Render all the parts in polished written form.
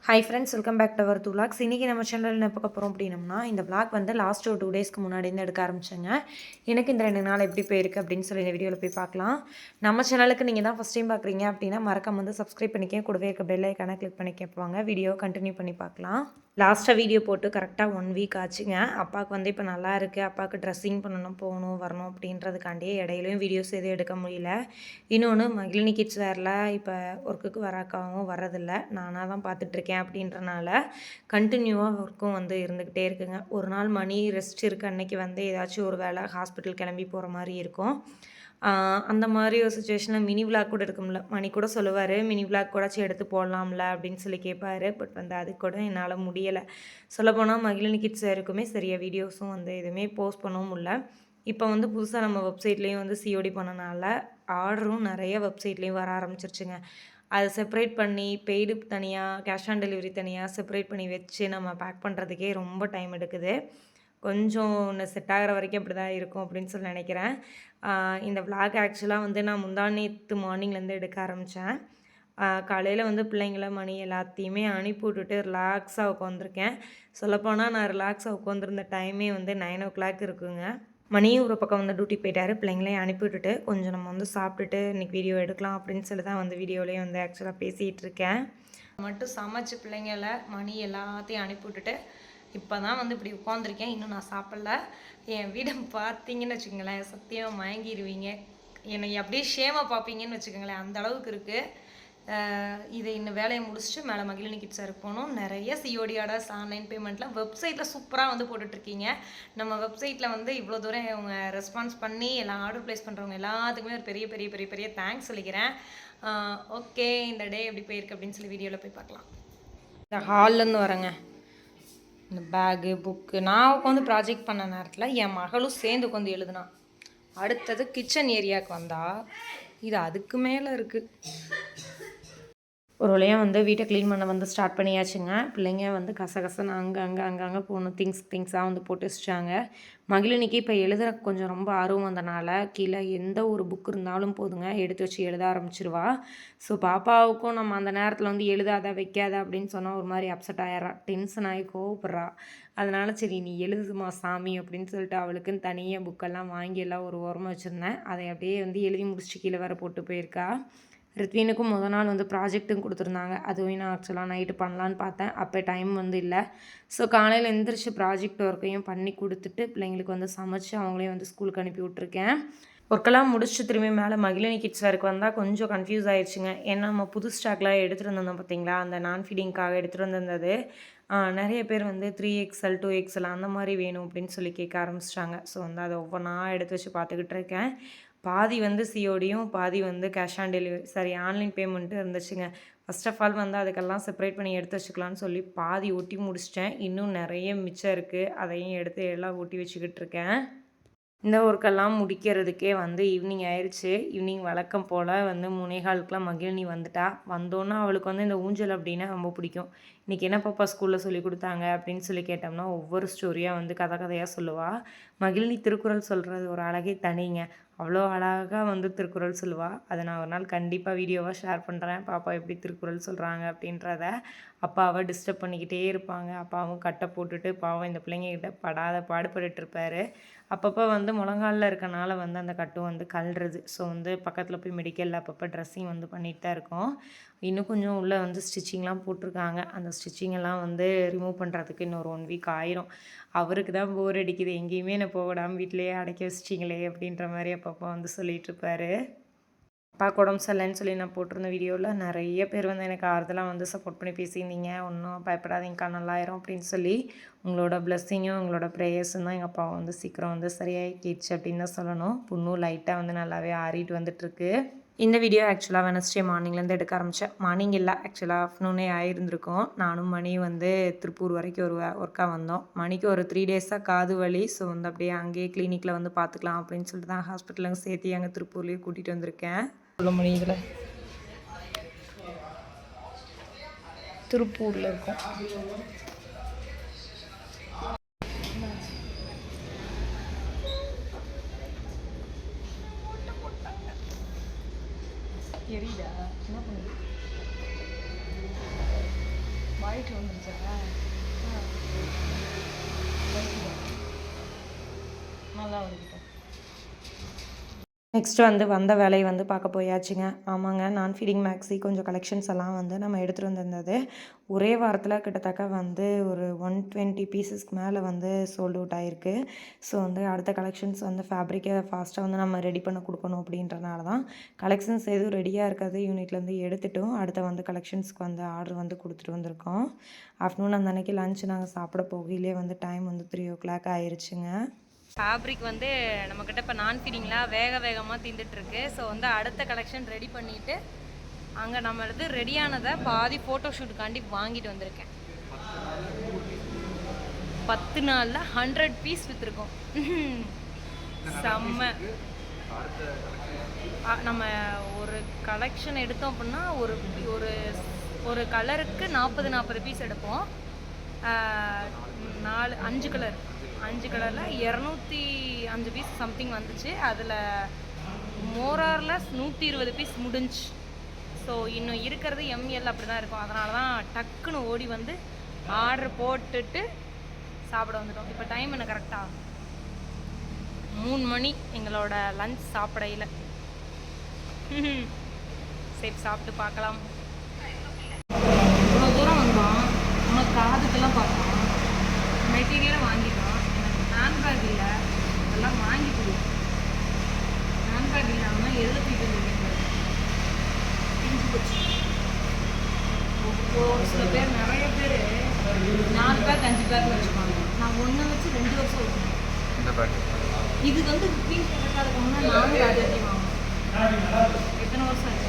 Hi friends, welcome back to our two vlogs. இன்றைக்கி நம்ம சேனலில் என்ன பார்க்க போகிறோம் அப்படின்னம்னா, இந்த விளாக் வந்து லாஸ்ட் ஒரு 2 டேஸ்க்கு முன்னாடி இருந்து எடுக்க ஆரம்பிச்சேங்க. எனக்கு இந்த 2 நாள் எப்படி போயிருக்கு அப்படின்னு சொல்லி இந்த வீடியோவில் போய் பார்க்கலாம். நம்ம சேனலுக்கு நீங்கள் தான் ஃபஸ்ட் டைம் பார்க்குறீங்க அப்படின்னா மறக்காம வந்து சப்ஸ்கிரைப் பண்ணிக்க, கூடவே இருக்க பெல் ஐக்கானை கிளிக் பண்ணி கேட்பாங்க. வீடியோ கண்டினியூ பண்ணி பார்க்கலாம். லாஸ்ட்டாக வீடியோ போட்டு கரெக்டாக 1 வீக் ஆச்சுங்க. அப்பாவுக்கு வந்து இப்போ நல்லா இருக்குது, அப்பாவுக்கு ட்ரெஸ்ஸிங் பண்ணணும், போகணும் வரணும் அப்படின்றதுக்காண்டியே இடையிலையும் வீடியோஸ் எதுவும் எடுக்க முடியல. இன்னொன்று மகிழினி கிட்ஸ் வேரில் இப்போ ஒர்க்குக்கு வராக்காவும் வரதில்லை, நானாக தான் பார்த்துட்ருக்கேன். அப்படின்றனால கண்டினியூவாக ஒர்க்கும் வந்து இருந்துக்கிட்டே இருக்குங்க. ஒரு நாள் மணி ரெஸ்ட் இருக்க அன்னைக்கு வந்து ஏதாச்சும் ஒரு வேலை ஹாஸ்பிட்டல் கிளம்பி போகிற மாதிரி இருக்கும். அந்த மாதிரி ஒரு சுச்சுவேஷனில் மினி விளாக் கூட இருக்கும்ல, மணி கூட சொல்லுவார் மினி விளாக் கூடச்சும் எடுத்து போடலாம்ல அப்படின்னு சொல்லி கேட்பாரு. பட் வந்து அது கூட என்னால் முடியலை. சொல்லப்போனால் மகிழினி கிட்ஸ் இருக்குமே சரியாக வீடியோஸும் வந்து எதுவுமே போஸ்ட் பண்ணவும் முடியல. இப்போ வந்து புதுசாக நம்ம வெப்சைட்லேயும் வந்து சிஓடி பண்ணனால ஆர்டரும் நிறைய வெப்சைட்லேயும் வர ஆரம்பிச்சிருச்சுங்க. அதை செப்பரேட் பண்ணி பெய்டு தனியாக, கேஷ் ஆன் டெலிவரி தனியாக செப்பரேட் பண்ணி வச்சு நம்ம பேக் பண்ணுறதுக்கே ரொம்ப டைம் எடுக்குது. கொஞ்சம் ஒன்று செட் ஆகிற வரைக்கும் அப்படி தான் இருக்கும் அப்படின்னு சொல்லி நினைக்கிறேன். இந்த விளாக் ஆக்சுவலாக வந்து நான் முந்தாநேத்து மார்னிங்லேருந்து எடுக்க ஆரம்பித்தேன். காலையில் வந்து பிள்ளைங்கள மணி எல்லாத்தையுமே அனுப்பி விட்டுட்டு ரிலாக்ஸாக உட்காந்துருக்கேன். சொல்லப்போனால் நான் ரிலாக்ஸாக உட்காந்துருந்த டைமே வந்து 9 இருக்குங்க. மணியும் ஒரு பக்கம் வந்து டியூட்டி போயிட்டார். பிள்ளைங்களையும் அனுப்பி விட்டுட்டு கொஞ்சம் நம்ம வந்து சாப்பிட்டுட்டு இன்றைக்கி வீடியோ எடுக்கலாம் அப்படின்னு சொல்லி தான் வந்து வீடியோலேயே வந்து ஆக்சுவலாக பேசிகிட்டு இருக்கேன். மட்டும் சமைச்சு பிள்ளைங்களை மணி எல்லாத்தையும் அனுப்பி விட்டுட்டு இப்போ தான் வந்து இப்படி உட்காந்துருக்கேன். இன்னும் நான் சாப்பிடல. என் வீடை பார்த்தீங்கன்னு வச்சுக்கோங்களேன், சத்தியம் மயங்கிடுவீங்க. என்னை அப்படியே ஷேமாக பார்ப்பீங்கன்னு வச்சுக்கோங்களேன், அந்த அளவுக்கு இருக்குது. இதை இன்னும் வேலையை முடிச்சுட்டு மேலே மகிழினி கிட்ஸாருக்கு போகணும். நிறைய சிஓடி ஆர்டர்ஸ், ஆன்லைன் பேமெண்ட்லாம் வெப்சைட்டில் சூப்பராக வந்து போட்டுட்ருக்கீங்க. நம்ம வெப்சைட்டில் வந்து இவ்வளோ தூரம் அவங்க ரெஸ்பான்ஸ் பண்ணி எல்லாம் ஆர்டர் ப்ளேஸ் பண்ணுறவங்க எல்லாத்துக்குமே ஒரு பெரிய பெரிய பெரிய பெரிய தேங்க்ஸ் சொல்லிக்கிறேன். ஓகே, இந்த டே எப்படி போயிருக்கு அப்படின்னு சொல்லி வீடியோவில் போய் பார்க்கலாம். இந்த ஹால்லேருந்து வரேங்க. இந்த பேகு, புக்கு நான் உட்காந்து ப்ராஜெக்ட் பண்ண நேரத்தில் என் மகளும் சேர்ந்து உட்காந்து எழுதுனா. அடுத்தது கிச்சன் ஏரியாவுக்கு வந்தால் இது அதுக்கு மேலே இருக்குது. ஒரு வழியாக வந்து வீட்டை க்ளீன் பண்ண வந்து ஸ்டார்ட் பண்ணியாச்சுங்க. பிள்ளைங்க வந்து கசகசன்னு அங்கங்கே போகணும் திங்ஸாக வந்து போட்டு வச்சுட்டாங்க. மகிழினிக்கு இப்போ எழுதுற கொஞ்சம் ரொம்ப ஆர்வம் வந்தனால கீழே எந்த ஒரு புக் இருந்தாலும் போதுங்க எடுத்து வச்சு எழுத ஆரம்பிச்சிருவா. ஸோ பாப்பாவுக்கும் நம்ம அந்த நேரத்தில் வந்து எழுதாத வைக்காத அப்படின்னு சொன்னால் ஒரு மாதிரி அப்செட் ஆயிடுறா, டென்ஷன் ஆகி கோவப்படுறா. அதனால் சரி நீ எழுதுமா சாமி அப்படின்னு சொல்லிட்டு அவளுக்குன்னு தனியாக புக்கெல்லாம் வாங்கி எல்லாம் ஒரு ஓரமாக வச்சுருந்தேன். அதை அப்படியே வந்து எழுதி முடிச்சுட்டு கீழே வர போட்டு போயிருக்கா. ரித்வீனுக்கும் முதல் நாள் வந்து ப்ராஜெக்ட்டும் கொடுத்துருந்தாங்க. அதுவும் நான் ஆக்சுவலாக நைட்டு பண்ணலான்னு பார்த்தேன். அப்போ டைம் வந்து இல்லை. ஸோ காலையில் எழுந்திரிச்சு ப்ராஜெக்ட் ஒர்க்கையும் பண்ணி கொடுத்துட்டு பிள்ளைங்களுக்கு வந்து சமைச்சு அவங்களையும் வந்து ஸ்கூலுக்கு அனுப்பி விட்ருக்கேன். ஒர்க்கெல்லாம் முடிச்சுட்டு திரும்பி மேலே மகிழினி கிட்ஸ் வேருக்கு வந்தால் கொஞ்சம் கன்ஃபியூஸ் ஆகிடுச்சுங்க. ஏன்னா நம்ம புது ஸ்டாக்லாம் எடுத்துகிட்டு வந்திருந்தோம் பார்த்தீங்களா, அந்த நான் ஃபீடிங்காக எடுத்துகிட்டு வந்திருந்தது. நிறைய பேர் வந்து 3XL 2XL அந்த மாதிரி வேணும் அப்படின்னு சொல்லி கேட்க ஆரம்பிச்சிட்டாங்க. ஸோ வந்து அதை ஒவ்வொன்றா எடுத்து வச்சு பார்த்துக்கிட்டு இருக்கேன். பாதி வந்து சிஓடியும் பாதி வந்து கேஷ் ஆன் டெலிவரி ஆன்லைன் பேமெண்ட்டும் இருந்துச்சுங்க. ஃபஸ்ட் ஆஃப் ஆல் வந்து அதுக்கெல்லாம் செப்பரேட் பண்ணி எடுத்து வச்சுக்கலான்னு சொல்லி பாதி ஒட்டி முடிச்சிட்டேன். இன்னும் நிறைய மிச்சம் இருக்குது, அதையும் எடுத்து எல்லாம் ஒட்டி வச்சுக்கிட்டு இருக்கேன். இந்த ஒர்க்கெல்லாம் முடிக்கிறதுக்கே வந்து ஈவினிங் ஆயிடுச்சு. ஈவினிங் வழக்கம் போல் வந்து 3:15 மகிழினி வந்துட்டா. வந்தோன்னா அவளுக்கு வந்து இந்த ஊஞ்சல் அப்படின்னா ரொம்ப பிடிக்கும். இன்றைக்கி என்ன பாப்பா ஸ்கூலில் சொல்லி கொடுத்தாங்க அப்படின்னு சொல்லி கேட்டோம்னா ஒவ்வொரு ஸ்டோரியாக வந்து கதையாக சொல்லுவாள். மகிழினி திருக்குறள் சொல்கிறது ஒரு அழகே தனிங்க. அவ்வளோ அழகாக வந்து திருக்குறள் சொல்லுவாள். அதை நான் ஒரு நாள் கண்டிப்பாக வீடியோவாக ஷேர் பண்ணுறேன், பாப்பா எப்படி திருக்குறள் சொல்கிறாங்க அப்படின்றத. அப்பாவை டிஸ்டர்ப் பண்ணிக்கிட்டே இருப்பாங்க. அப்பாவும் கட்டை போட்டுட்டு பாவம் இந்த பிள்ளைங்கக்கிட்ட படாத பாடுபட்டுருப்பார். அப்பப்போ வந்து முழங்காலில் இருக்கனால வந்து அந்த கட்டும் வந்து கல்றது. ஸோ வந்து பக்கத்தில் போய் மெடிக்கலில் அப்பப்போ ட்ரெஸ்ஸிங் வந்து பண்ணிட்டு தான் இருக்கோம். இன்னும் கொஞ்சம் உள்ளே வந்து ஸ்டிச்சிங்லாம் போட்டிருக்காங்க. அந்த ஸ்டிச்சிங்கெல்லாம் வந்து ரிமூவ் பண்ணுறதுக்கு இன்னொரு 1 வீக் ஆயிரும். அவருக்கு தான் போர் அடிக்குது, எங்கேயுமே நான் போடாமல் வீட்டிலையே அடக்கி வச்சிட்டிங்களே அப்படின்ற மாதிரி அப்பப்போ வந்து சொல்லிகிட்ருப்பாரு. அப்பாவுக்கு உடம்பு சரியில்லைன்னு சொல்லி நான் போட்டிருந்த வீடியோவில் நிறைய பேர் வந்து எனக்கு ஆறுதலாக வந்து சப்போர்ட் பண்ணி பேசியிருந்தீங்க. ஒன்றும் பயப்படாதீங்கக்கா, நல்லாயிரும் அப்படின்னு சொல்லி. உங்களோட பிளெஸ்ஸிங்கும் உங்களோட ப்ரேயர்ஸும் தான் எங்கள் அப்பாவை வந்து சீக்கிரம் வந்து சரியாகிடுச்சு அப்படின்னு தான் சொல்லணும். புண்ணும் லைட்டாக வந்து நல்லாவே ஆறிட்டு வந்துட்டுருக்கு. இந்த வீடியோ ஆக்சுவலாக வெனஸ்டே மார்னிங்லேருந்து எடுக்க ஆரம்பித்தேன். மார்னிங் இல்லை, ஆக்சுவலாக ஆஃப்டர்நூனே ஆகிருந்துருக்கும். நானும் மணி வந்து திருப்பூர் வரைக்கும் ஒரு ஒர்க்காக வந்தோம். மணிக்கு ஒரு 3 டேஸாக காது வலி. ஸோ வந்து அப்படியே அங்கேயே கிளினிக்கில் வந்து பார்த்துக்கலாம் அப்படின்னு சொல்லிட்டு தான் ஹாஸ்பிட்டலுங்க சேர்த்து அங்கே திருப்பூர்லேயே கூட்டிகிட்டு வந்திருக்கேன். சொல்ல மணி இதில் திருப்பூரில் இருக்கும். எரியுதா? என்ன பண்ணுது? வாய்ட்டு வந்துருச்சா நல்லா வருது. நெக்ஸ்ட்டு வந்து வந்த வேலையை வந்து பார்க்க போயாச்சுங்க. ஆமாங்க, நான் ஃபீடிங் மேக்ஸி கொஞ்சம் கலெக்ஷன்ஸ் எல்லாம் வந்து நம்ம எடுத்துகிட்டு வந்திருந்தது ஒரே வாரத்தில் கிட்டத்தட்ட வந்து ஒரு 120 பீசஸ்க்கு மேலே வந்து சோல்ட் அவுட் ஆகிருக்கு. ஸோ வந்து அடுத்த கலெக்ஷன்ஸ் வந்து ஃபேப்ரிக்கை ஃபாஸ்ட்டாக வந்து நம்ம ரெடி பண்ண கொடுக்கணும் அப்படின்றனால தான் கலெக்ஷன்ஸ் எதுவும் ரெடியாக இருக்கிறது யூனிட்லேருந்து எடுத்துட்டும் அடுத்த வந்து கலெக்ஷன்ஸ்க்கு வந்து ஆர்டர் வந்து கொடுத்துட்டு வந்திருக்கோம். ஆஃப்டர்நூன் அந்த அன்றைக்கி லஞ்ச் நாங்கள் சாப்பிட போகையிலே வந்து டைம் வந்து 3 o'clock ஆயிடுச்சுங்க. ஃபேப்ரிக் வந்து நம்மக்கிட்ட இப்போ நான் ஃபீடிங்லாம் வேகமாக தீந்துட்டுருக்கு. ஸோ வந்து அடுத்த கலெக்ஷன் ரெடி பண்ணிவிட்டு அங்கே நம்மளது ரெடியானதை பாதி ஃபோட்டோ ஷூட்டுக்காண்டி வாங்கிட்டு வந்திருக்கேன். 10 நாளில் 100 பீஸ் விற்றுருக்கோம். செம்ம. நம்ம ஒரு கலெக்ஷன் எடுத்தோம் அப்படின்னா ஒரு ஒரு ஒரு கலருக்கு 40 பீஸ் எடுப்போம். 5 கலரில் 205 பீஸ் சம்திங் வந்துச்சு. அதில் மோரார்லெஸ் 120 பீஸ் முடிஞ்சு. ஸோ இன்னும் இருக்கிறது எம்எல் அப்படி தான் இருக்கும். அதனால தான் டக்குன்னு ஓடி வந்து ஆர்டர் போட்டுட்டு சாப்பிட வந்துட்டோம். இப்போ டைம் என்ன கரெக்டாக 3 மணி எங்களோட லஞ்ச் சாப்பிடையில். சரி சாப்பிட்டு பார்க்கலாம். இவ்வளோ தூரம் வந்தோம், நம்ம காதுக்கெல்லாம் பார்த்தோம், மெட்டீரியலும் வாங்கிட்டோம். எனக்கு ஹேண்ட்பேக் இல்லை, அதெல்லாம் வாங்கி கொடு. ஹேண்ட்பேக் இல்லாமல் எதில் தூக்கிட்டு வந்துருக்கேன் பிஞ்சு போச்சு. ஒரு சில பேர் நிறைய பேர் 4 பேக் 5 பேக் வச்சுப்பாங்க. நான் 1 வச்சு 2 வருஷம் வச்சுருக்கேன். இது வந்து க்ளீன் பண்ணுறதுக்கு முன்னாடி நானும் ராஜாத்தையும் வாங்குவேன். எத்தனை வருஷம் ஆச்சு.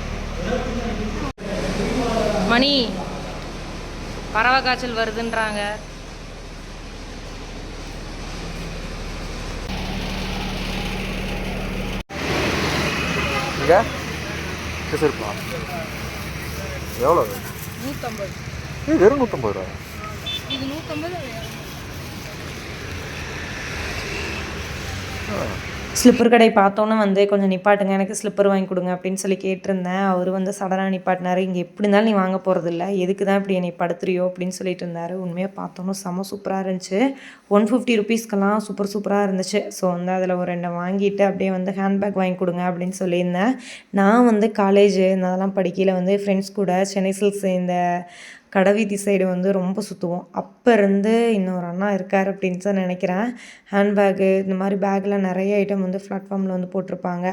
மணி பறவை காய்ச்சல் வருதுன்றாங்க. எவ்வளோ? 150. வெறும் 150 ரூபா. இது 150. ஸ்லிப்பர் கடை பார்த்தோன்னே வந்து கொஞ்சம் நிப்பாட்டுங்க, எனக்கு ஸ்லிப்பர் வாங்கி கொடுங்க அப்படின்னு சொல்லி கேட்டிருந்தேன். அவர் வந்து சடனாக நிப்பாட்டினார். இங்கே எப்படி இருந்தாலும் நீ வாங்க போகிறதில்ல, எதுக்கு தான் இப்படி என்னை படுத்துறியோ அப்படின்னு சொல்லிட்டு இருந்தார். உண்மையாக பார்த்தோன்னே செம்ம சூப்பராக இருந்துச்சு. 150 ருபீஸ்க்கெல்லாம் சூப்பராக இருந்துச்சு. ஸோ வந்து அதில் ஒரு 2 வாங்கிட்டு அப்படியே வந்து ஹேண்ட்பேக் வாங்கி கொடுங்க அப்படின்னு சொல்லியிருந்தேன். நான் வந்து காலேஜ் அதெல்லாம் படிக்கையில் வந்து ஃப்ரெண்ட்ஸ் கூட சென்னை சில்க்ஸ் இந்த கடவீதி சைடு வந்து ரொம்ப சுற்றுவோம். அப்போ இருந்து இன்னொரு அண்ணா இருக்கார் அப்படின்னு தான் நினைக்கிறேன். ஹேண்ட்பேக்கு இந்த மாதிரி பேக்கில் நிறைய ஐட்டம் வந்து பிளாட்ஃபார்மில் வந்து போட்டிருப்பாங்க.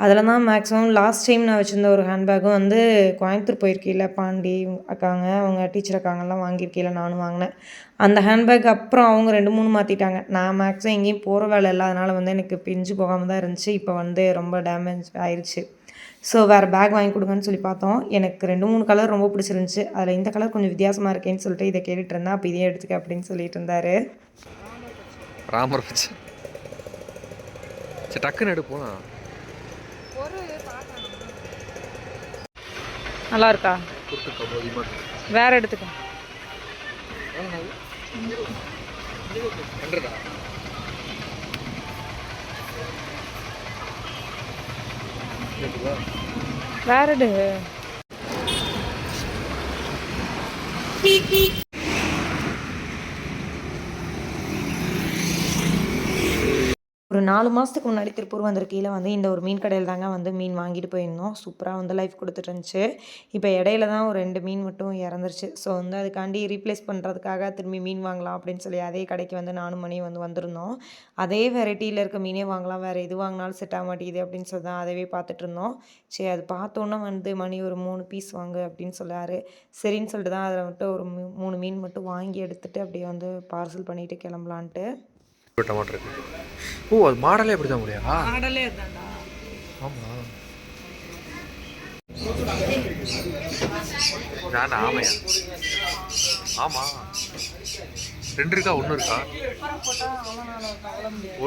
அதில் தான் மேக்ஸிமம் லாஸ்ட் டைம் நான் வச்சுருந்த ஒரு ஹேண்ட்பேக்கும் வந்து கோயம்புத்தூர் போயிருக்கையில் பாண்டி அக்காங்க அவங்க டீச்சர் அக்காங்கெல்லாம் வாங்கியிருக்கையில் நானும் வாங்கினேன். அந்த ஹேண்ட்பேக் அப்புறம் அவங்க 2-3 மாற்றிட்டாங்க. நான் மேக்ஸிமம் எங்கேயும் போகிற வேலை இல்லை, அதனால் வந்து எனக்கு பிஞ்சு போகாமல் தான் இருந்துச்சு. இப்போ வந்து ரொம்ப டேமேஜ் ஆயிடுச்சு. ஸோ வேறு பேக் வாங்கி கொடுங்கன்னு சொல்லி பார்த்தோம். எனக்கு 2-3 கலர் ரொம்ப பிடிச்சிருந்துச்சி. அதில் இந்த கலர் கொஞ்சம் வித்தியாசமாக இருக்கேன்னு சொல்லிட்டு இதை கேட்டுட்டு இருந்தேன். அப்போ இதே எடுத்துக்க அப்படின்னு சொல்லிட்டு இருந்தார். ராமர் பச்சை சரி டக்குன்னு எடுப்போம். நல்லா இருக்கா? வேற எடுத்துக்க. வேற எடு. ஒரு 4 மாதத்துக்கு முன்னாடி திருப்பூர் வந்திருக்கையில் வந்து இந்த ஒரு மீன் கடையில் தாங்க வந்து மீன் வாங்கிட்டு போயிருந்தோம். சூப்பராக வந்து லைஃப் கொடுத்துட்டு இருந்துச்சு. இப்போ இடையில தான் ஒரு 2 மீன் மட்டும் இறந்துருச்சு. ஸோ வந்து அதுக்காண்டி ரீப்ளேஸ் பண்ணுறதுக்காக திரும்பி மீன் வாங்கலாம் அப்படின்னு சொல்லி அதே கடைக்கு வந்து நானும் மணி வந்து வந்திருந்தோம். அதே வெரைட்டியில் இருக்க மீனே வாங்கலாம், வேறு எது வாங்கினாலும் செட் ஆக மாட்டேங்குது அப்படின்னு சொல்லி தான் அதவே பார்த்துட்டு இருந்தோம். சரி அது பார்த்தோன்னே வந்து மணி ஒரு 3 பீஸ் வாங்கு அப்படின்னு சொல்லார். சரின்னு சொல்லிட்டு தான் அதில் மட்டும் ஒரு 3 மீன் மட்டும் வாங்கி எடுத்துகிட்டு அப்படியே வந்து பார்சல் பண்ணிவிட்டு கிளம்பலான்ட்டு. டமாட்டோ இருக்கு. ஓ அது மாடலே அப்படி தான் முடியா? மாடலே அதுதான்டா. ஆமாம் நான் ஆமையா? ஆமாம் 2 இருக்கா 1 இருக்கா?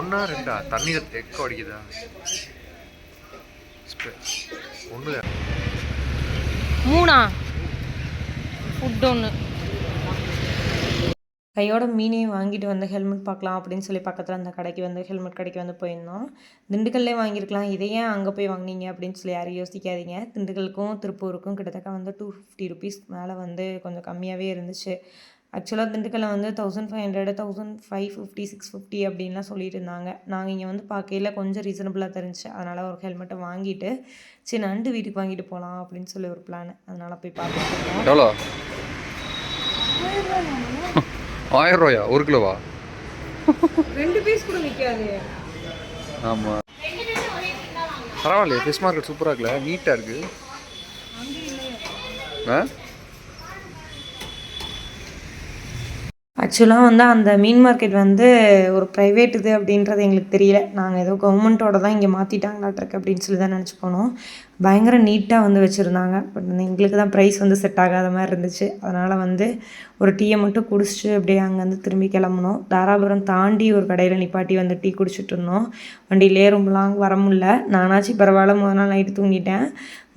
1 2 தண்ணி எக்கோ அடிக்குதா? 1 3 ஃபுட் 1 கையோட மீனையும் வாங்கிட்டு வந்து ஹெல்மெட் பார்க்கலாம் அப்படின்னு சொல்லி பக்கத்தில் அந்த கடைக்கு வந்து ஹெல்மெட் கடைக்கு வந்து போயிருந்தோம். திண்டுக்கல்லே வாங்கியிருக்கலாம், இதை ஏன் அங்கே போய் வாங்கினீங்க அப்படின்னு சொல்லி யாரும் யோசிக்காதீங்க. திண்டுக்கலுக்கும் திருப்பூருக்கும் கிட்டத்தட்ட வந்து ₹250 மேலே வந்து கொஞ்சம் கம்மியாகவே இருந்துச்சு. ஆக்சுவலாக திண்டுக்கல்ல வந்து 1500, 1550, 650 அப்படின்லாம் சொல்லிட்டு இருந்தாங்க. நாங்கள் இங்கே வந்து பார்க்கையில் கொஞ்சம் ரீசனபிளாக தெரிஞ்சுச்சு. அதனால் ஒரு ஹெல்மெட்டை வாங்கிட்டு சரி நண்டு வீட்டுக்கு வாங்கிட்டு போகலாம் அப்படின்னு சொல்லி ஒரு பிளான். அதனால் போய் பார்த்துட்டு எவ்வளோ? 1000 ரூபாயா? 1 கிலோவா? 2 பீஸ் கூட நிற்காது. ஆமாம், பரவாயில்லையே. ஃபிஷ் மார்க்கெட் சூப்பராக இருக்குல்ல, நீட்டாக இருக்குது. ஆ ஆக்சுவலாக வந்து அந்த மீன் மார்க்கெட் வந்து ஒரு ப்ரைவேட் இது அப்படின்றது எங்களுக்கு தெரியல. நாங்கள் ஏதோ கவர்மெண்ட்டோட தான் இங்கே மாற்றிட்டாங்களாட்ருக்கு அப்படின்னு சொல்லி தான் நினச்சி போனோம். பயங்கர நீட்டாக வந்து வச்சுருந்தாங்க. பட் எங்களுக்கு தான் ப்ரைஸ் வந்து செட் ஆகாத மாதிரி இருந்துச்சு. அதனால் வந்து ஒரு டீயை மட்டும் குடிச்சிட்டு அப்படியே அங்கேருந்து திரும்பி கிளம்புனோம். தாராபுரம் தாண்டி ஒரு கடையில் நிப்பாட்டி வந்து டீ குடிச்சிட்டு இருந்தோம். வண்டியிலே ரொம்ப லாங் வர முடியல. நானாச்சும் பரவாயில்ல, முதல் நாள் நைட்டு தூங்கிட்டேன்.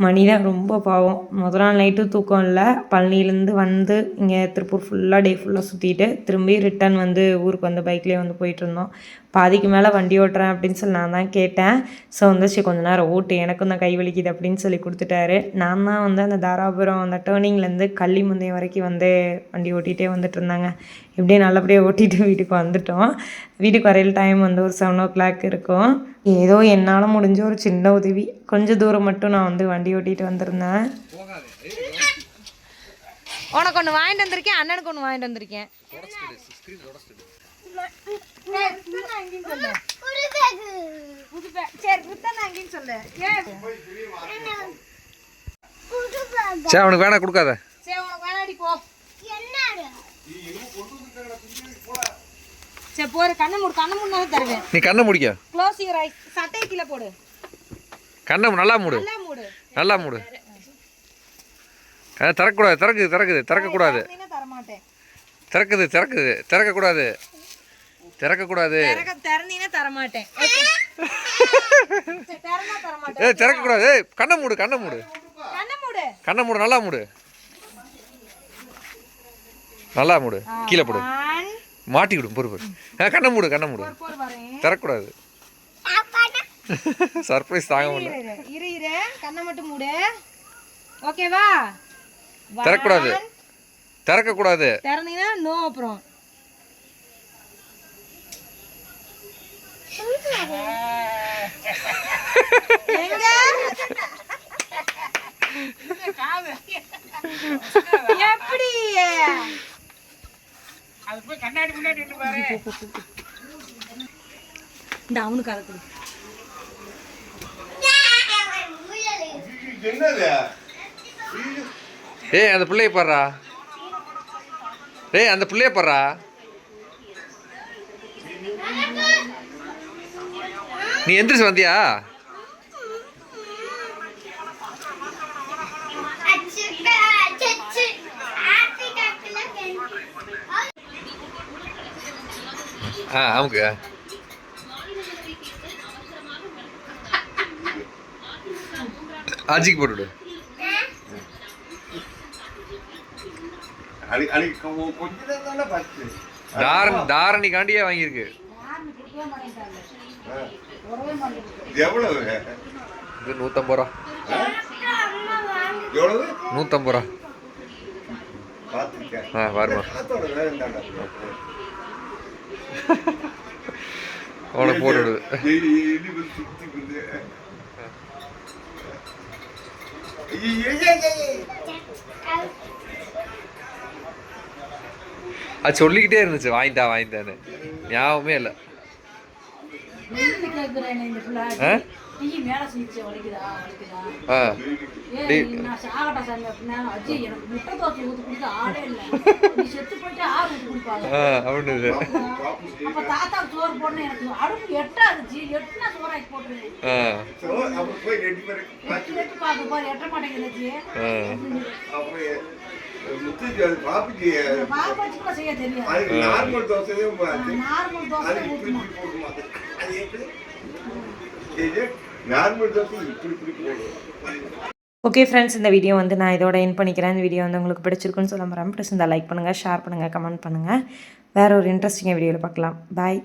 மணி தான் ரொம்ப பாவம். முதல் நாள் நைட்டு தூக்கம் இல்லை. பழனியிலேருந்து வந்து இங்கே திருப்பூர் ஃபுல்லாக டே ஃபுல்லாக சுற்றிட்டு திரும்பி ரிட்டன் வந்து ஊருக்கு வந்து பைக்லேயே வந்து போயிட்டுருந்தோம். பாதிக்கு மேலே வண்டி ஓட்டுறேன் அப்படின்னு சொல்லி நான் தான் கேட்டேன். ஸோ வந்துச்சு கொஞ்சம் நேரம் ஓட்டு, எனக்கும் தான் கை வலிக்குது அப்படின்னு சொல்லி கொடுத்துட்டாரு. நான் தான் வந்து அந்த தாராபுரம் அந்த டேர்னிங்லேருந்து கள்ளிமுந்தையம் வரைக்கும் வந்து வண்டி ஓட்டிகிட்டே வந்துட்டு இருந்தாங்க. எப்படியே நல்லபடியாக ஓட்டிகிட்டு வீட்டுக்கு வந்துட்டோம். வீட்டுக்கு வரையில் டைம் வந்து ஒரு 7 o'clock இருக்கும். ஏதோ என்னால் முடிஞ்ச ஒரு சின்ன உதவி, கொஞ்சம் தூரம் மட்டும் நான் வந்து வண்டி ஓட்டிகிட்டு வந்திருந்தேன். உனக்கு ஒன்று வாங்கிட்டு வந்திருக்கேன், அண்ணனுக்கு ஒன்று வாங்கிட்டு வந்திருக்கேன். சரி, அவனுக்கு வேணா கொடுக்காத. சரி போற, கண்ணை மூடு, கண்ணை மூடு தருவேன். நீ கண்ணை முடிக்க. Close your eyes. சட்டை கீழே போடு. கண்ணை நல்லா மூடு, நல்லா மூடு. திறக்கக்கூடாது, திறக்கக்கூடாது. திறக்குது, திறக்கக்கூடாது, திறக்கக்கூடாது. திறக்கக்கூடாது. கண்ணை மூடு, கண்ணை மூடு, நல்லா மூடு, நல்லா மூடு. கீழே போடு, மாட்டி விடும். பொறுப்பு. கண்ணை மூடு, திறக்கக்கூடாது. சர்ப்ரைஸ் தாங்க முடியல. இரு கண்ணை மட்டும் மூடு. ஓகேவா? திறக்கக்கூடாது, திறக்கக்கூடாது. திறந்தீங்கன்னா நோ. அப்புறம் எப்படி அது போய் கண்ணாடி முன்னாடி நின்னு பாரு. இந்த அவனுக்கு அதை கொடு. ஏய் அந்த பிள்ளைய பாடுறா. ஏய் அந்த பிள்ளைய பாடுறா. நீ எந்திரிச்சு வந்தியா? அமுக்கு. அஜிக்கு போட்டுவிடு. தாரணி காண்டியே வாங்கியிருக்கு. இது 150 ரூபா. 150 ரூபா. வருமா உனக்கு போட்டு. அது சொல்லிக்கிட்டே இருந்துச்சு வாங்கிட்டான்னு. ஞாபகமே இல்லை. ஓகே ஃப்ரெண்ட்ஸ், இந்த வீடியோ வந்து நான் இதோட எண்ட் பண்ணிக்கிறேன். இந்த வீடியோ வந்து உங்களுக்கு பிடிச்சிருக்குன்னு சொல்ல மறக்காம பிடிச்சிருந்தா லைக் பண்ணுங்கள், ஷேர் பண்ணுங்கள், கமெண்ட் பண்ணுங்கள். வேறு ஒரு இன்ட்ரெஸ்டிங்காக வீடியோவில் பார்க்கலாம். பாய்.